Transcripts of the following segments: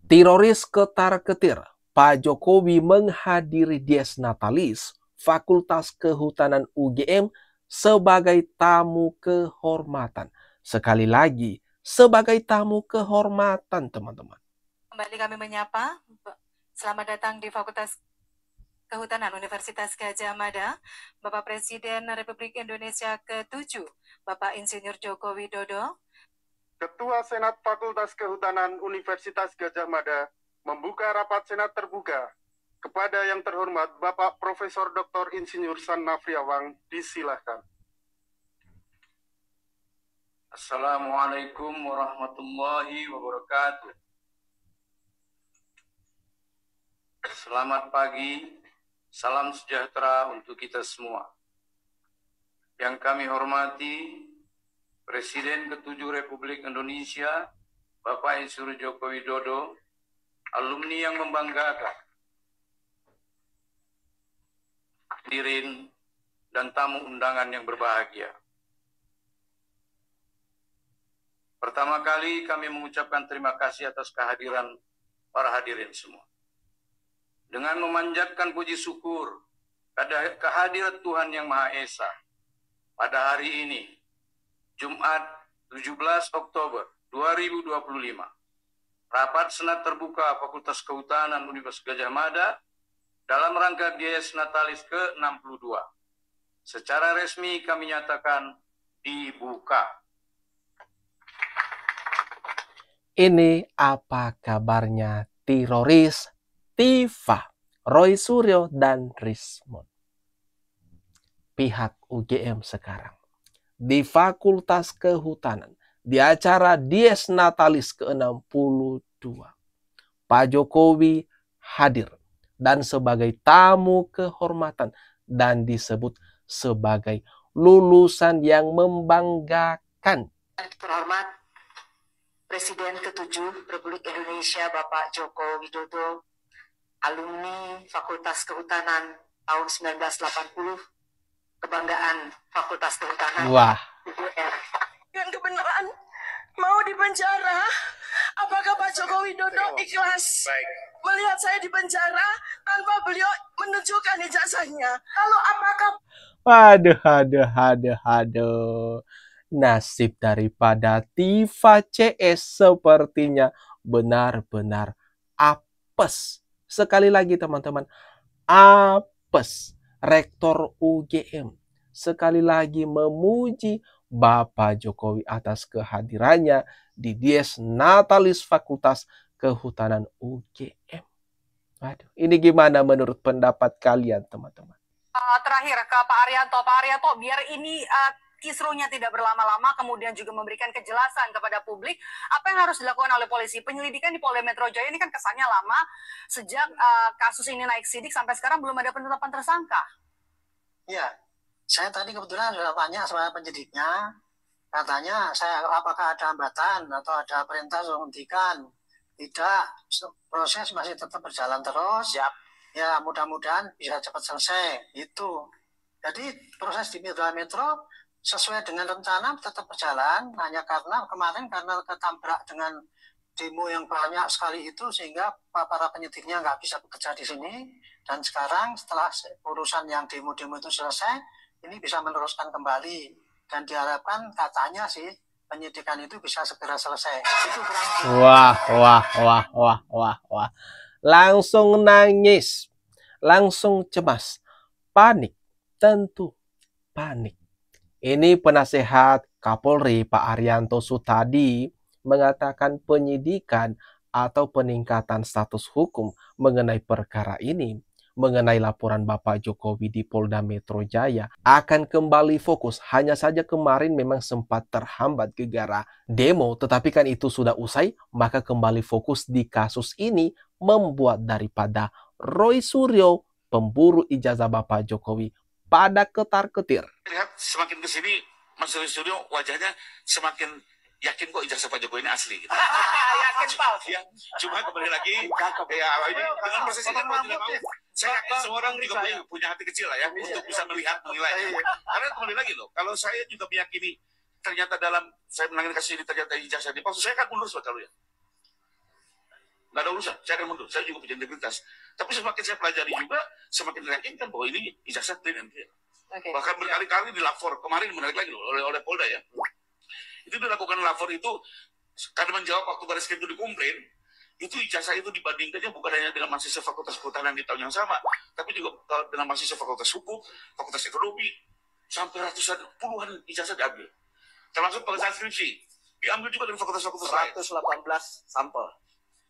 Teroris ketar-ketir, Pak Jokowi menghadiri Dies Natalis Fakultas Kehutanan UGM sebagai tamu kehormatan. Sekali lagi, sebagai tamu kehormatan, teman-teman. Kembali kami menyapa, selamat datang di Fakultas Kehutanan Universitas Gadjah Mada, Bapak Presiden Republik Indonesia ke-7, Bapak Insinyur Joko Widodo. Ketua Senat Fakultas Kehutanan Universitas Gadjah Mada membuka rapat Senat terbuka. Kepada yang terhormat Bapak Profesor Dr. Insinyur San Nafriawang, disilahkan. Assalamualaikum warahmatullahi wabarakatuh. Selamat pagi, salam sejahtera untuk kita semua. Yang kami hormati Presiden ke-7 Republik Indonesia, Bapak Insinyur Joko Widodo, alumni yang membanggakan, hadirin dan tamu undangan yang berbahagia. Pertama kali kami mengucapkan terima kasih atas kehadiran para hadirin semua. Dengan memanjatkan puji syukur kehadirat Tuhan Yang Maha Esa, pada hari ini, Jumat 17 Oktober 2025, rapat Senat terbuka Fakultas Kehutanan Universitas Gadjah Mada dalam rangka Dies Natalis ke-62. Secara resmi kami nyatakan dibuka. Ini apa kabarnya teroris Tifa, Roy Suryo, dan Rismond? Pihak UGM sekarang di Fakultas Kehutanan di acara Dies Natalis ke-62. Pak Jokowi hadir dan sebagai tamu kehormatan dan disebut sebagai lulusan yang membanggakan. Terhormat Presiden ke-7 Republik Indonesia Bapak Joko Widodo, alumni Fakultas Kehutanan tahun 1980, kebanggaan Fakultas Kehutanan. Wah. Dengan kebenaran mau dipenjara, apakah Pak Joko Widodo ikhlas melihat saya di penjara tanpa beliau menunjukkan ijazahnya? Lalu apakah... Aduh. Nasib daripada Tifa CS sepertinya benar-benar apes. Sekali lagi teman-teman, apes. Rektor UGM sekali lagi memuji Bapak Jokowi atas kehadirannya di Dies Natalis Fakultas Kehutanan UGM. Waduh, ini gimana menurut pendapat kalian, teman-teman? Terakhir ke Pak Arianto. Pak Arianto, biar ini kisruhnya tidak berlama-lama, kemudian juga memberikan kejelasan kepada publik, apa yang harus dilakukan oleh polisi? Penyelidikan di Polda Metro Jaya ini kan kesannya lama, sejak kasus ini naik sidik sampai sekarang belum ada penetapan tersangka. Iya, saya tadi kebetulan sudah tanya sama penyidiknya, katanya saya apakah ada hambatan atau ada perintah untuk menghentikan. Tidak, proses masih tetap berjalan terus. Siap. Ya, mudah-mudahan bisa cepat selesai. Itu. Jadi proses di Polda Metro sesuai dengan rencana tetap berjalan, hanya karena kemarin karena ketabrak dengan demo yang banyak sekali itu sehingga para penyidiknya nggak bisa bekerja di sini, dan sekarang setelah urusan yang demo-demo itu selesai, ini bisa meneruskan kembali dan diharapkan katanya sih penyidikan itu bisa segera selesai. Itu kurang. Wah. Langsung nangis, langsung cemas, panik, tentu panik. Ini penasehat Kapolri Pak Arianto Sutadi mengatakan penyidikan atau peningkatan status hukum mengenai perkara ini, mengenai laporan Bapak Jokowi di Polda Metro Jaya akan kembali fokus. Hanya saja kemarin memang sempat terhambat gara-gara demo, tetapi kan itu sudah usai, maka kembali fokus di kasus ini membuat daripada Roy Suryo, pemburu ijazah Bapak Jokowi, pada ketar-ketir. Lihat semakin kesini Mas Roy Suryo wajahnya semakin yakin kok ijazah Pak Jokowi ini asli gitu. Yakin Pak. Ya, cuma kembali lagi ya ini dengan proses ini mau tidak mau saya yakin semua orang juga punya hati kecil lah ya untuk bisa melihat menilai. Karena kembali lagi loh, kalau saya juga meyakini ternyata dalam saya menangani kasus ini ternyata ijazah dipalsu, saya akan mundur sebetulnya. nggak ada urusan, saya akan mundur, saya juga punya integritas. Tapi semakin saya pelajari juga, semakin meyakinkan bahwa ini ijazah clean and clear. Bahkan berkali-kali dilapor, kemarin menarik lagi loh, oleh Polda ya. Itu dilakukan lapor itu, karena menjawab waktu baris krim itu dikomplain, itu ijazah itu dibandingkannya bukan hanya dengan mahasiswa Fakultas Kehutanan di tahun yang sama, tapi juga dengan mahasiswa Fakultas Hukum, Fakultas Ekonomi, sampai ratusan, puluhan ijazah diambil. Termasuk pengesahan skripsi, diambil juga dari fakultas-fakultas lain. 118 sampel.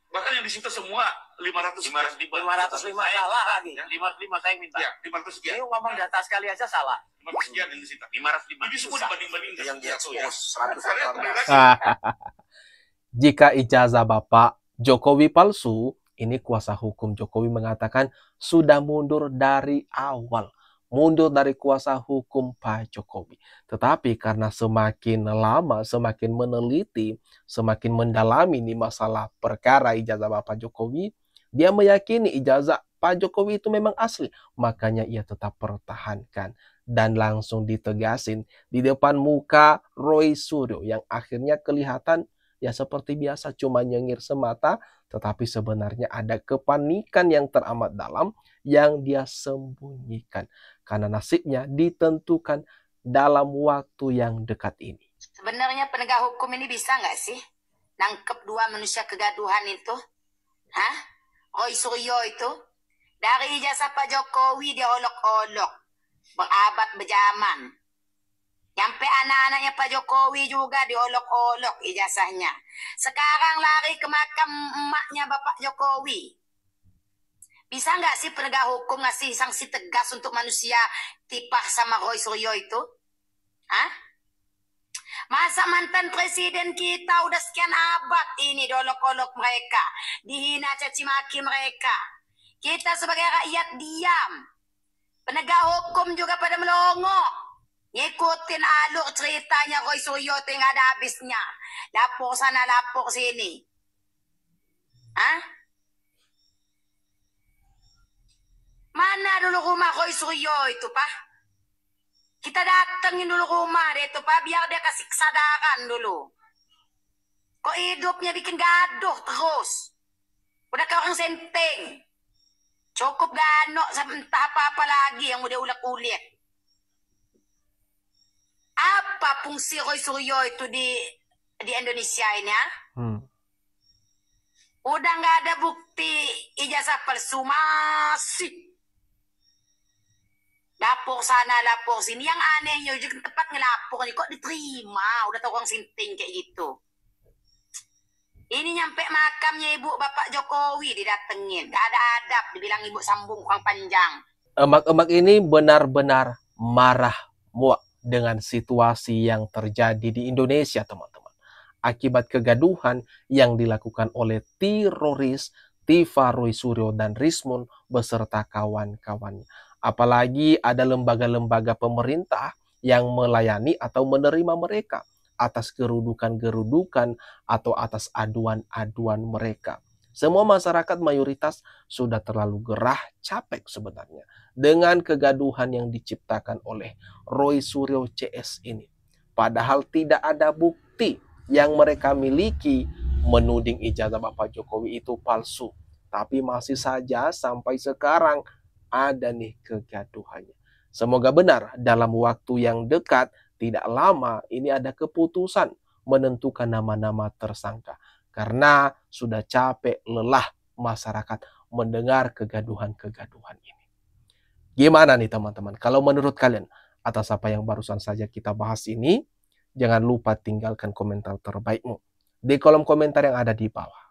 Bahkan yang disita semua 505 salah lagi. 505 saya minta. Ya, 500 sekian. Ini ngomong data sekali aja salah. 500 sekian yang disita. 505. Ini semua dibanding-bandingkan. Yang dia satu ya. 118. Jika ijazah Bapak Jokowi palsu, ini kuasa hukum Jokowi mengatakan sudah mundur dari awal. Mundur dari kuasa hukum Pak Jokowi. Tetapi karena semakin lama, semakin meneliti, semakin mendalami nih masalah perkara ijazah Bapak Jokowi, dia meyakini ijazah Pak Jokowi itu memang asli. Makanya ia tetap pertahankan. Dan langsung ditegasin di depan muka Roy Suryo yang akhirnya kelihatan ya seperti biasa cuma nyengir semata, tetapi sebenarnya ada kepanikan yang teramat dalam yang dia sembunyikan. Karena nasibnya ditentukan dalam waktu yang dekat ini. Sebenarnya penegak hukum ini bisa nggak sih nangkep dua manusia kegaduhan itu? Hah? Roy Suryo itu? Dari ijazah Pak Jokowi dia olok-olok. Berabad berjaman. Nyampe anak-anaknya Pak Jokowi juga diolok-olok ijazahnya. Sekarang lari ke makam emaknya Bapak Jokowi. Bisa nggak sih penegak hukum ngasih sanksi tegas untuk manusia tipah sama Roy Suryo itu? Hah? Masa mantan presiden kita udah sekian abad ini dolok-olok mereka, dihina caci maki mereka. Kita sebagai rakyat diam. Penegak hukum juga pada melongo. Ngikutin alur ceritanya Roy Suryo itu yang ada habisnya. Lapor sana, lapor sini. Hah? Mana dulu rumah Roy Suryo itu, Pak? Kita datengin dulu rumah dia itu, Pak, biar dia kasih kesadaran dulu. Kok hidupnya bikin gaduh terus? Udah kayak orang senteng. Cukup ganok sampai entah apa-apa lagi yang udah ulek-ulek. Apa fungsi Roy Suryo itu di Indonesia ini, ha? Udah nggak ada bukti ijazah palsu masih. Lapor sana, lapor sini. Yang anehnya juga tempat ngelapor nih, kok diterima? Udah tau orang sinting kayak gitu. Ini nyampe makamnya ibu Bapak Jokowi didatengin. Gak ada adab, dibilang ibu sambung kurang panjang. Emak-emak ini benar-benar marah muak dengan situasi yang terjadi di Indonesia, teman-teman. Akibat kegaduhan yang dilakukan oleh teroris Tiva Roy Suryo dan Rismon beserta kawan-kawannya. Apalagi ada lembaga-lembaga pemerintah yang melayani atau menerima mereka atas kerudukan-kerudukan atau atas aduan-aduan mereka. Semua masyarakat mayoritas sudah terlalu gerah, capek sebenarnya dengan kegaduhan yang diciptakan oleh Roy Suryo CS ini. Padahal tidak ada bukti yang mereka miliki menuding ijazah Bapak Jokowi itu palsu. Tapi masih saja sampai sekarang ada nih kegaduhannya. Semoga benar dalam waktu yang dekat, tidak lama ini ada keputusan menentukan nama-nama tersangka. Karena sudah capek, lelah masyarakat mendengar kegaduhan-kegaduhan ini. Gimana nih teman-teman? Kalau menurut kalian atas apa yang barusan saja kita bahas ini, jangan lupa tinggalkan komentar terbaikmu di kolom komentar yang ada di bawah.